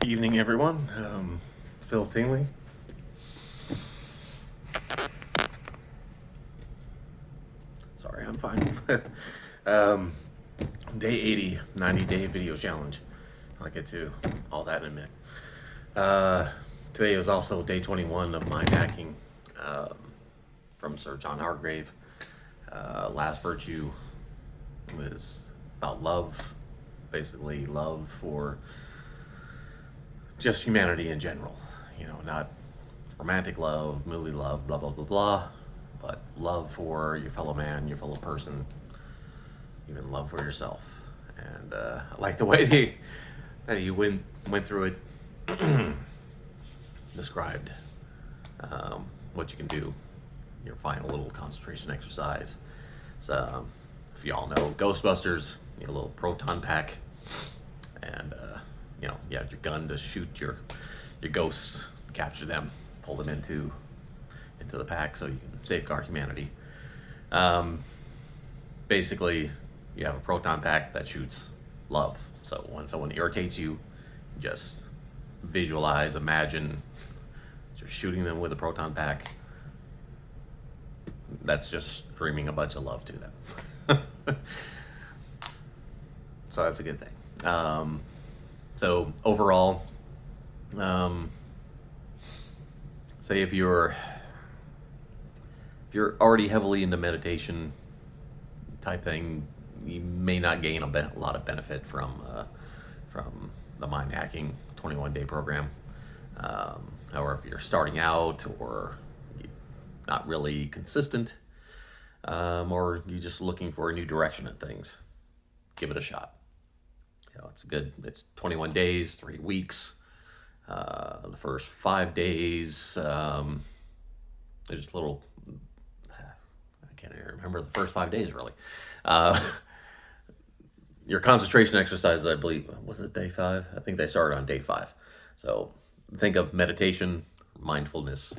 Evening, everyone. Phil Tingley. Sorry, I'm fine. um, Day 80, 90-day video challenge. I'll get to all that in a minute. Uh, Today was also day 21 of mind hacking from Sir John Hargrave. Last virtue was about love, basically love for just humanity in general. Not romantic love, movie love, blah, blah, blah, blah, but love for your fellow man, your fellow person, even love for yourself. And I like the way he went through it, described what you can do. Find a little concentration exercise. So, if you all know Ghostbusters, a little proton pack, and you have your gun to shoot your ghosts, capture them, pull them into the pack so you can safeguard humanity. Basically, you have a proton pack that shoots love. So when someone irritates you, just visualize, imagine you're shooting them with a proton pack. That's just streaming a bunch of love to them. So that's a good thing. So overall, say if you're already heavily into meditation type thing, you may not gain a lot of benefit from the mind hacking 21-day program. However, if you're starting out or you're not really consistent, or you're just looking for a new direction at things, give it a shot. It's good. It's 21 days, 3 weeks. The first 5 days, there's just little. I can't even remember the first 5 days really. Your concentration exercises, I believe, was it day 5? I think they started on day 5. So think of meditation, mindfulness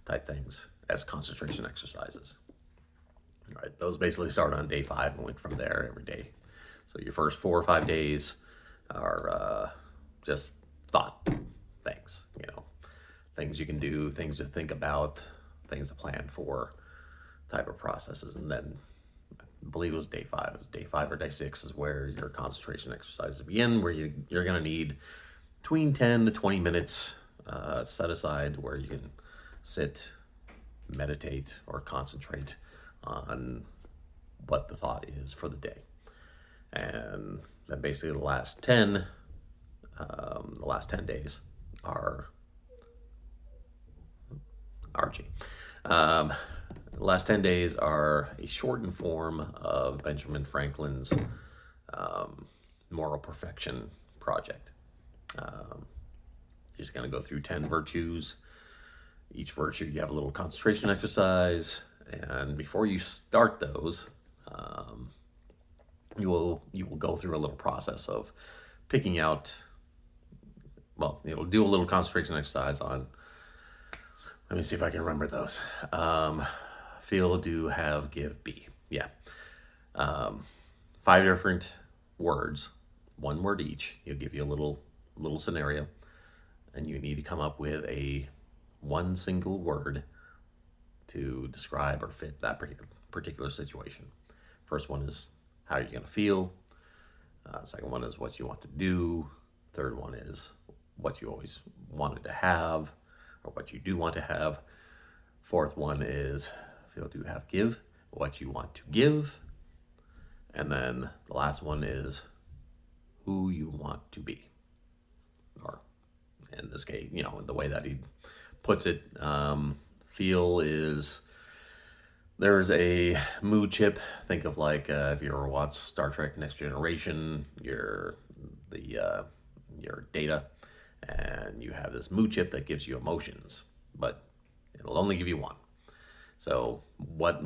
type things as concentration exercises. All right, those basically started on day 5 and went from there every day. So your first 4 or 5 days are just thought things, things you can do, things to think about, things to plan for, type of processes. And then I believe it was day 5. It was day 5 or day 6 is where your concentration exercises begin, where you're going to need between 10 to 20 minutes set aside where you can sit, meditate, or concentrate on what the thought is for the day. And then basically the last 10 days are RG. The last 10 days are a shortened form of Benjamin Franklin's moral perfection project. You're just going to go through 10 virtues. Each virtue, you have a little concentration exercise. And before you start those, you will go through a little process of picking out. Well, you'll do a little concentration exercise on. Let me see if I can remember those. Feel, do, have, give, be. Yeah. 5 different words, 1 word each. You'll give you a little scenario, and you need to come up with one single word to describe or fit that particular situation. First one is how you're going to feel. Second one is what you want to do. Third one is what you always wanted to have, or what you do want to have. Fourth one is feel, do, have, give, what you want to give. And then the last one is who you want to be. Or in this case, the way that he puts it, feel is there's a mood chip. Think of like if you ever watched Star Trek Next Generation, your data, and you have this mood chip that gives you emotions, but it'll only give you one. So what,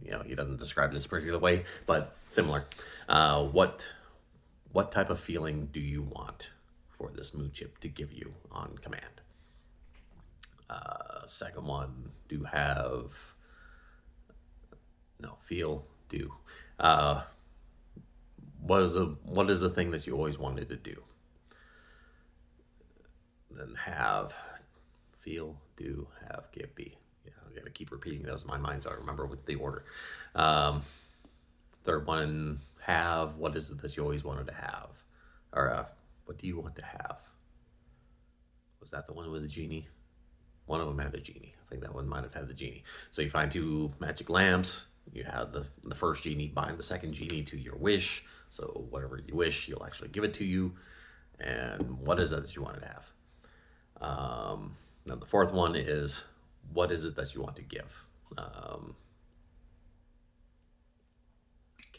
he doesn't describe this particular way, but similar. What type of feeling do you want for this mood chip to give you on command? Second one, feel, do. What is the thing that you always wanted to do? then have, feel, do, have, give, be. Yeah, I got to keep repeating those in my mind so I remember with the order. Um, Third one, have. What is it that you always wanted to have? Or what do you want to have? Was that the one with the genie? One of them had a genie. I think that one might have had the genie. So you find two magic lamps. You have the first genie bind the second genie to your wish. So whatever you wish, you'll actually give it to you. And what is it that you wanted to have? Now the fourth one is, what is it that you want to give? Can't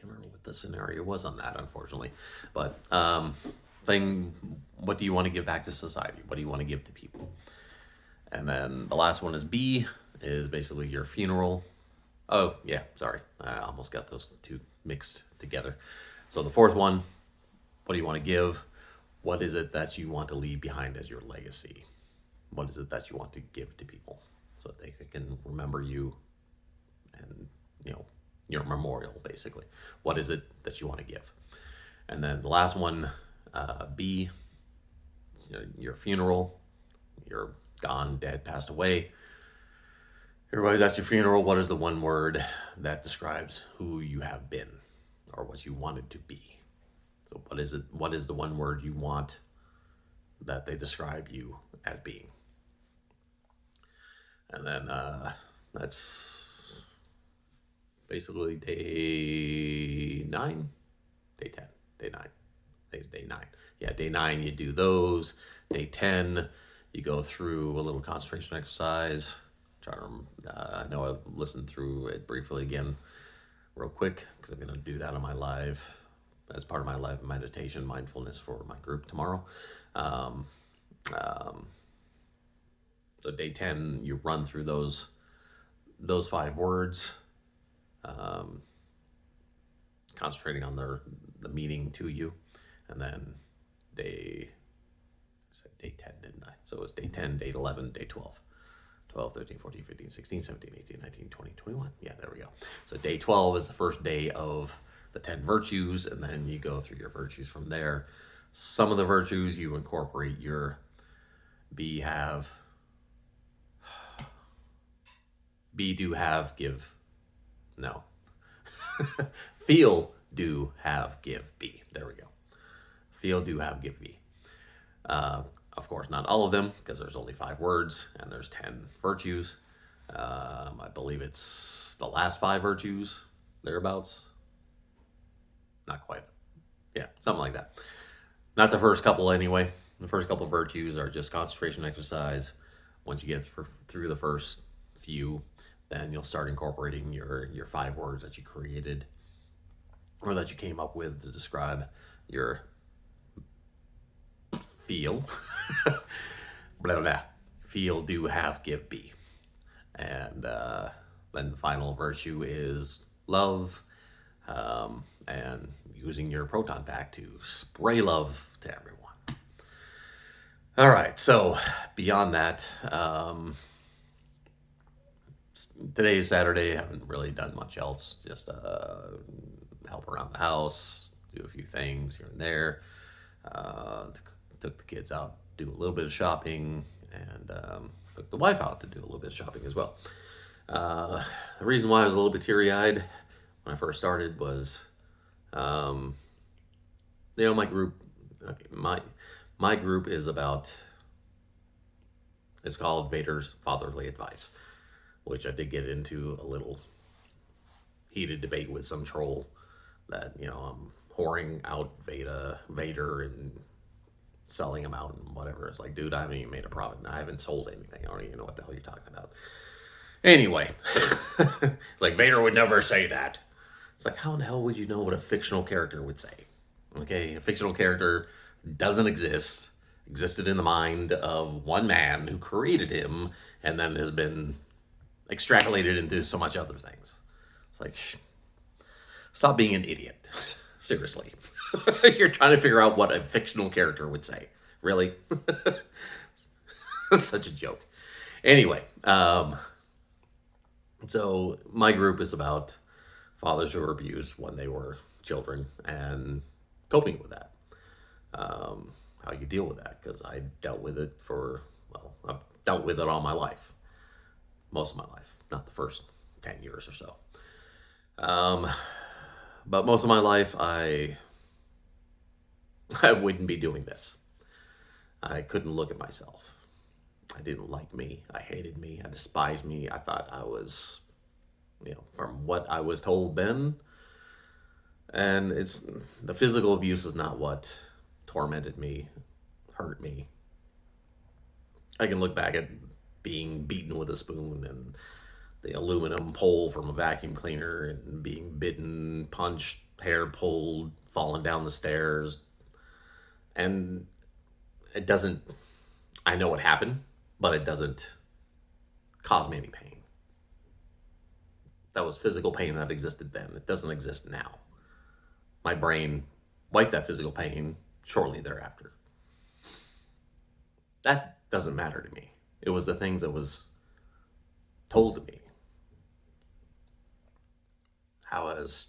remember what the scenario was on that, unfortunately. But what do you want to give back to society? What do you want to give to people? And then the last one is B, is basically your funeral. Oh, yeah, sorry. I almost got those two mixed together. So the fourth one, what do you want to give? What is it that you want to leave behind as your legacy? What is it that you want to give to people so that they can remember you and, your memorial, basically? What is it that you want to give? And then the last one, B, your funeral. You're gone, dead, passed away. Everybody's at your funeral. What is the one word that describes who you have been or what you wanted to be? So what is it? What is the one word you want that they describe you as being? And then that's basically day 9, day 10, day 9. Today's day 9. Yeah, day 9 you do those. Day 10 you go through a little concentration exercise. I know I listened through it briefly again, real quick, because I'm going to do that on my live, as part of my live meditation mindfulness for my group tomorrow. So day 10, you run through those 5 words, concentrating on the meaning to you, and then day 10, didn't I? So it was day 10, day 11, day 12. 12, 13, 14, 15, 16, 17, 18, 19, 20, 21. Yeah, there we go. So day 12 is the first day of the 10 virtues, and then you go through your virtues from there. Some of the virtues you incorporate your be, have, be, do, have, give. No. Feel, do, have, give, be. There we go. Feel, do, have, give, be. Of course, not all of them, because there's only 5 words and there's 10 virtues. I believe it's the last 5 virtues, thereabouts. Not quite. Yeah, something like that. Not the first couple anyway. The first couple virtues are just concentration exercise. Once you get through the first few, then you'll start incorporating your 5 words that you created or that you came up with to describe your feel. Blah, blah, blah. Feel, do, have, give, be. And then the final virtue is love, and using your proton pack to spray love to everyone. All right, so beyond that, today is Saturday. I haven't really done much else. Just help around the house, do a few things here and there. Took the kids out, do a little bit of shopping, and took the wife out to do a little bit of shopping as well. The reason why I was a little bit teary-eyed when I first started was, my group. Okay, my group is about. It's called Vader's Fatherly Advice, which I did get into a little heated debate with some troll that I'm whoring out Vader and selling them out and whatever. It's like, dude, I haven't even made a profit. I haven't sold anything. I don't even know what the hell you're talking about. Anyway, it's like, Vader would never say that. It's like, how in the hell would you know what a fictional character would say? Okay, a fictional character doesn't existed in the mind of one man who created him and then has been extrapolated into so much other things. It's like, stop being an idiot. Seriously. You're trying to figure out what a fictional character would say. Really? Such a joke. Anyway, so my group is about fathers who were abused when they were children and coping with that. how you deal with that, because I dealt with it I've dealt with it all my life, most of my life, not the first 10 years or so. Um, but most of my life, I wouldn't be doing this. I couldn't look at myself. I didn't like me. I hated me. I despised me. I thought I was, from what I was told then. And it's the physical abuse is not what tormented me, hurt me. I can look back at being beaten with a spoon and the aluminum pole from a vacuum cleaner and being bitten, punched, hair pulled, falling down the stairs. And it doesn't, I know what happened, but it doesn't cause me any pain. That was physical pain that existed then. It doesn't exist now. My brain wiped that physical pain shortly thereafter. That doesn't matter to me. It was the things that was told to me. How I was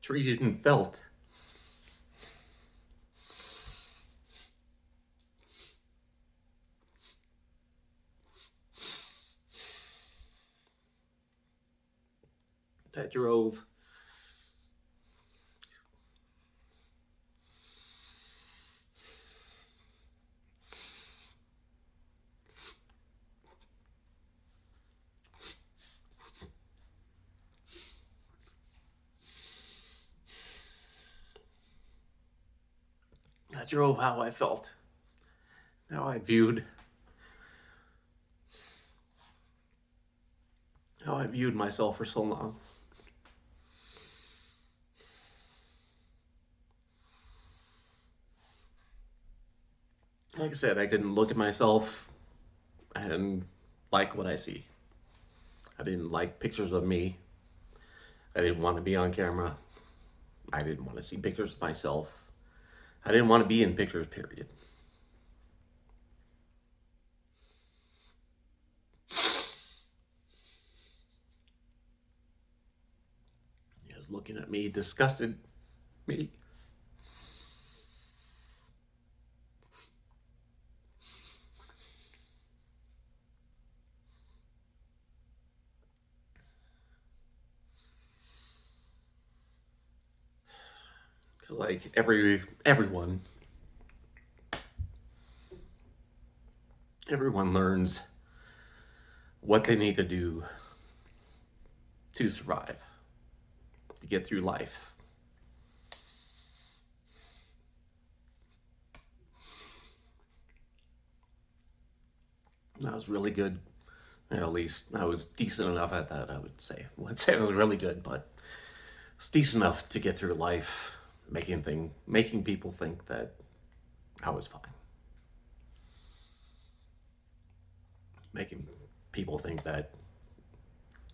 treated and felt. That drove that drove how I felt, how I viewed myself for so long. Like I said, I couldn't look at myself and like what I see. I didn't like pictures of me. I didn't want to be on camera. I didn't want to see pictures of myself. I didn't want to be in pictures, period. He was looking at me, disgusted me. Cause like everyone learns what they need to do to survive, to get through life. And I was really good. At least I was decent enough at that, I would say. I wouldn't say I was really good, but it's decent enough to get through life, making people think that I was fine. Making people think that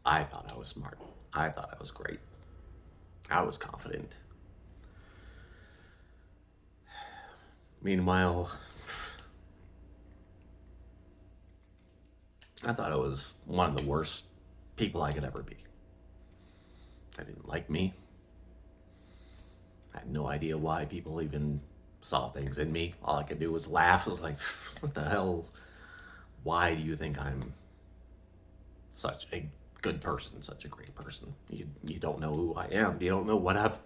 I thought I was smart. I thought I was great. I was confident. Meanwhile, I thought I was one of the worst people I could ever be. I didn't like me. I had no idea why people even saw things in me. All I could do was laugh. I was like, what the hell? Why do you think I'm such a good person, such a great person? You don't know who I am. You don't know what I've.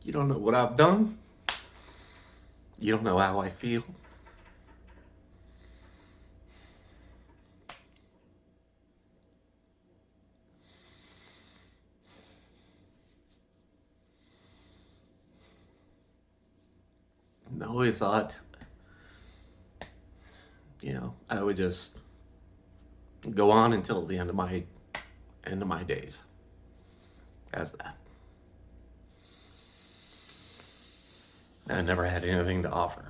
You don't know what I've done. You don't know how I feel. And I always thought, I would just go on until the end of my days as that. I never had anything to offer.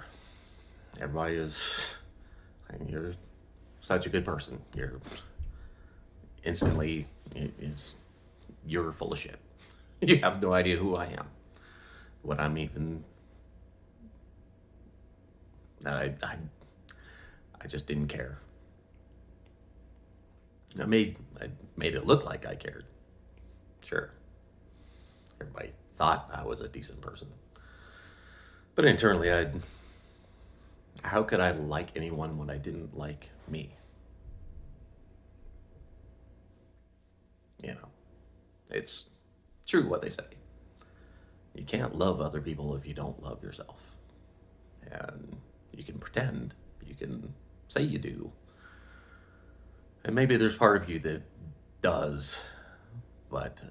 Everybody is, you're such a good person. You're instantly, it's, you're full of shit. You have no idea who I am. what I'm even that I just didn't care. I made it look like I cared. Sure, everybody thought I was a decent person, but internally, how could I like anyone when I didn't like me? You know, it's true what they say. You can't love other people if you don't love yourself. And you can pretend, you can say you do. And maybe there's part of you that does, but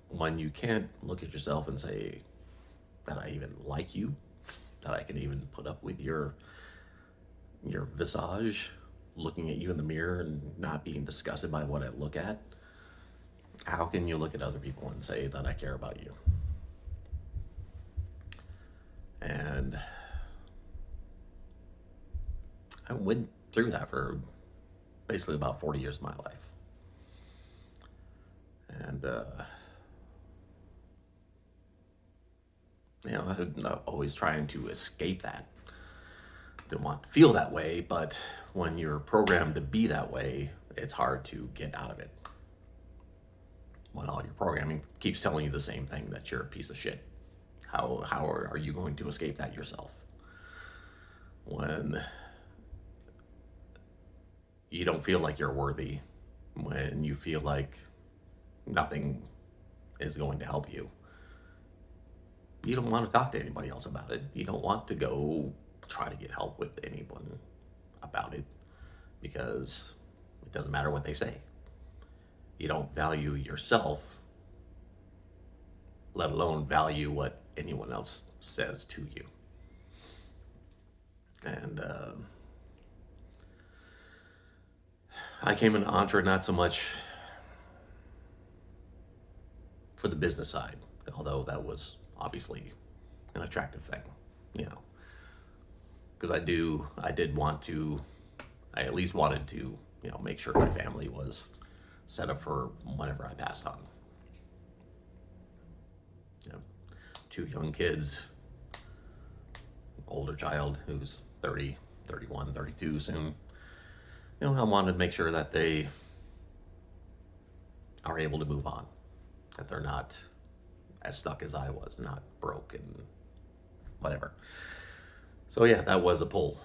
when you can't look at yourself and say that I even like you, that I can even put up with your visage, looking at you in the mirror and not being disgusted by what I look at, how can you look at other people and say that I care about you? And I went through that for basically about 40 years of my life. And, I'm always trying to escape that. Didn't want to feel that way, but when you're programmed to be that way, it's hard to get out of it. When all your programming keeps telling you the same thing, that you're a piece of shit. How are you going to escape that yourself? When you don't feel like you're worthy, when you feel like nothing is going to help you, you don't want to talk to anybody else about it. You don't want to go try to get help with anyone about it because it doesn't matter what they say. You don't value yourself, let alone value what anyone else says to you. And I came into Entre not so much for the business side, although that was obviously an attractive thing, because I at least wanted to, make sure my family was set up for whenever I passed on. You know, 2 young kids, older child who's 30, 31, 32 soon. I wanted to make sure that they are able to move on, that they're not as stuck as I was, not broke and whatever. So yeah, that was a pull.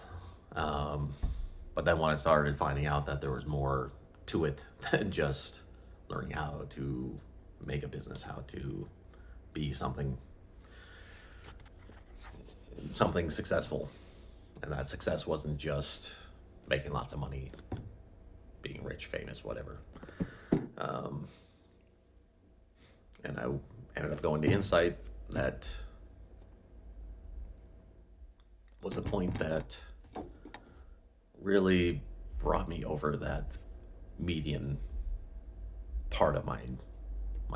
But then when I started finding out that there was more to it than just learning how to make a business, how to be something successful, and that success wasn't just making lots of money, being rich, famous, whatever. And I ended up going to Insight. That was a point that really brought me over that median part of my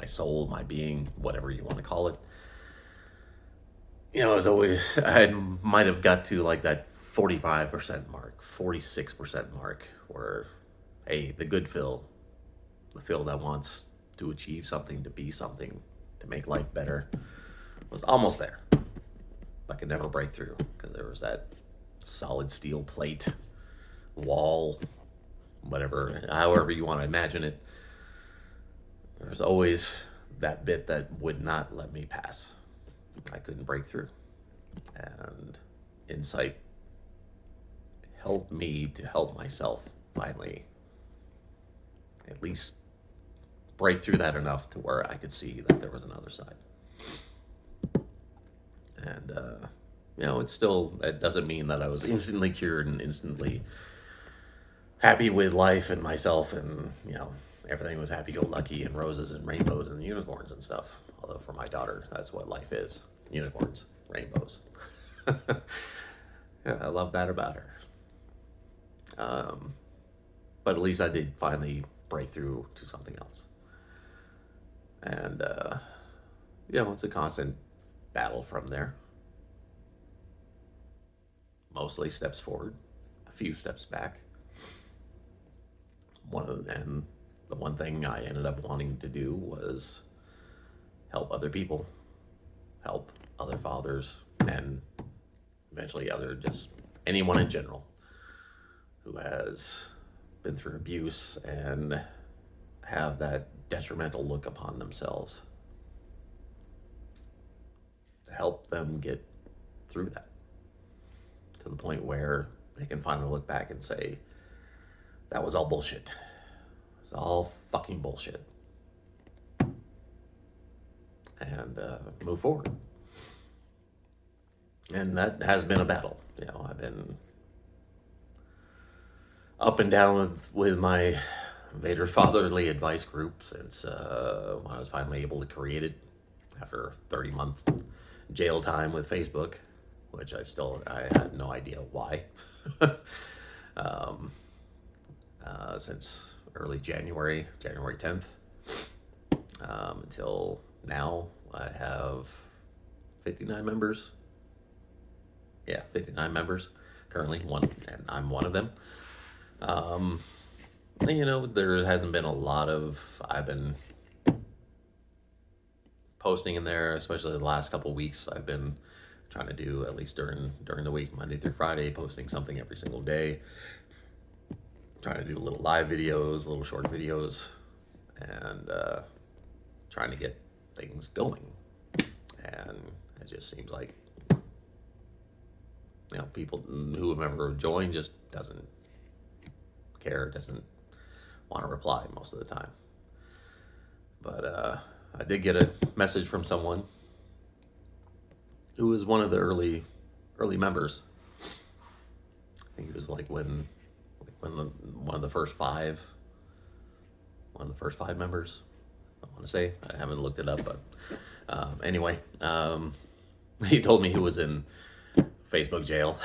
soul, my being, whatever you want to call it. It was always, I might have got to like that 45% mark, 46% mark, where, hey, the good Phil, the Phil that wants to achieve something, to be something, to make life better, was almost there. I could never break through because there was that solid steel plate, wall, whatever, however you want to imagine it. There's always that bit that would not let me pass. I couldn't break through. And Insight helped me to help myself finally at least break through that enough to where I could see that there was another side. And, it doesn't mean that I was instantly cured and instantly happy with life and myself and, everything was happy-go-lucky and roses and rainbows and unicorns and stuff. Although for my daughter, that's what life is. Unicorns, rainbows. Yeah, I love that about her. But at least I did finally break through to something else. And, it's a constant battle from there. Mostly steps forward, a few steps back. And the one thing I ended up wanting to do was help other people, help other fathers, and eventually just anyone in general who has been through abuse and have that detrimental look upon themselves, to help them get through that to the point where they can finally look back and say, that was all bullshit. It's all fucking bullshit. And move forward. And that has been a battle. I've been up and down with my Vader Fatherly Advice group since when I was finally able to create it after 30-month jail time with Facebook, which I had no idea why. Since early January 10th, until now, I have 59 members. Yeah, 59 members currently, and I'm one of them. There hasn't been a lot of, I've been posting in there, especially the last couple of weeks. I've been trying to do, at least during the week, Monday through Friday, posting something every single day. Trying to do little live videos, little short videos, and trying to get things going. And it just seems like, people who have ever joined just doesn't care, doesn't want to reply most of the time. But I did get a message from someone who was one of the early members. I think it was like when one of the first five members, I want to say. I haven't looked it up, but anyway, he told me he was in Facebook jail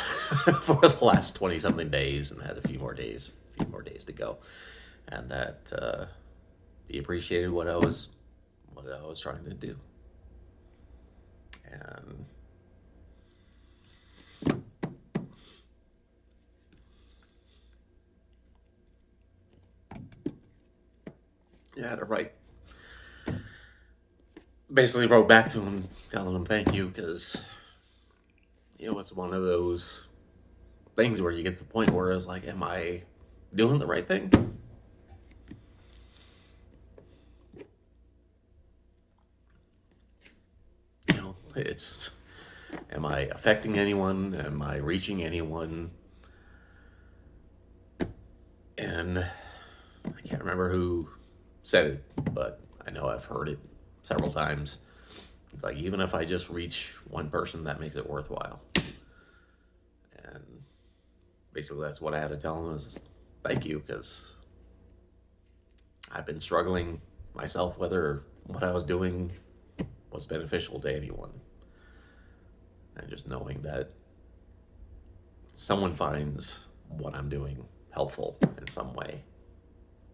for the last 20-something days and had a few more days to go, and that he appreciated what I was trying to do. And yeah, to write. Basically wrote back to him telling him thank you, because it's one of those things where you get to the point where it's like, am I doing the right thing? It's, am I affecting anyone? Am I reaching anyone? And I can't remember who said it, but I know I've heard it several times. It's like, even if I just reach one person, that makes it worthwhile. And basically that's what I had to tell him, is thank you, because I've been struggling myself whether what I was doing was beneficial to anyone. And just knowing that someone finds what I'm doing helpful in some way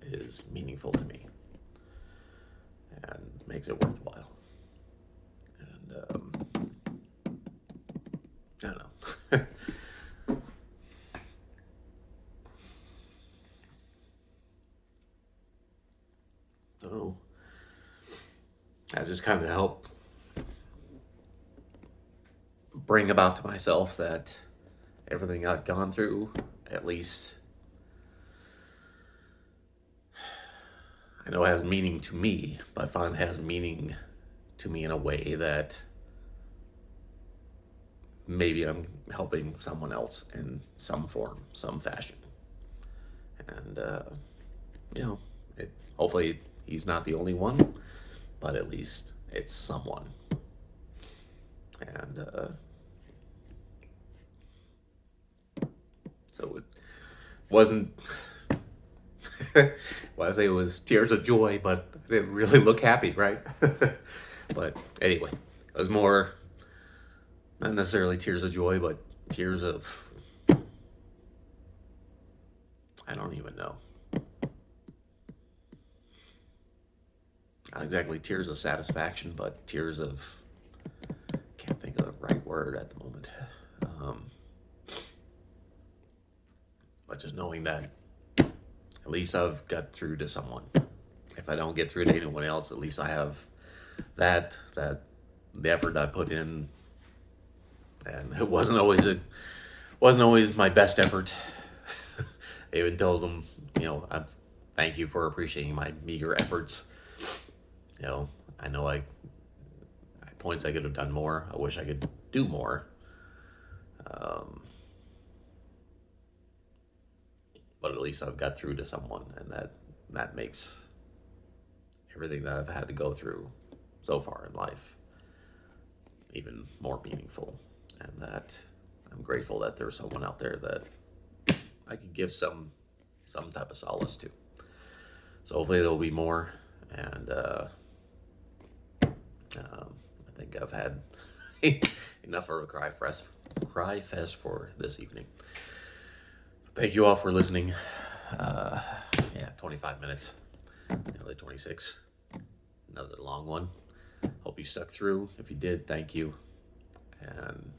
is meaningful to me and makes it worthwhile. And I don't know. So I just kind of help bring about to myself that everything I've gone through, at least I know it has meaning to me, but I find it has meaning to me in a way that maybe I'm helping someone else in some form, some fashion. And, hopefully he's not the only one, but at least it's someone. And, so it wasn't, well, I say it was tears of joy, but I didn't really look happy, right? But anyway, it was more, not necessarily tears of joy, but tears of, I don't even know. Not exactly tears of satisfaction, but tears of, can't think of the right word at the moment. But just knowing that at least I've got through to someone. If I don't get through to anyone else, at least I have that the effort I put in and it wasn't always my best effort. I even told them, I thank you for appreciating my meager efforts. I know at points I could have done more. I wish I could do more. Um, but at least I've got through to someone, and that makes everything that I've had to go through so far in life even more meaningful, and that I'm grateful that there's someone out there that I could give some type of solace to. So hopefully there'll be more, and I think I've had enough of a cry fest for this evening. So thank you all for listening. 25 minutes, nearly 26. Another long one. Hope you stuck through. If you did, thank you. And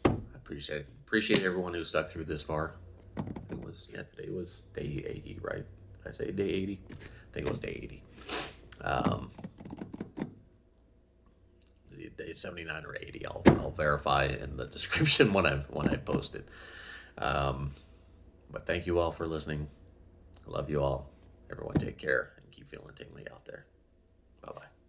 I appreciate everyone who stuck through this far. Today was day 80, right? Did I say day 80? I think it was day 80. Day 79 or 80. I'll verify in the description when I post it. But thank you all for listening. I love you all. Everyone take care and keep feeling tingly out there. Bye-bye.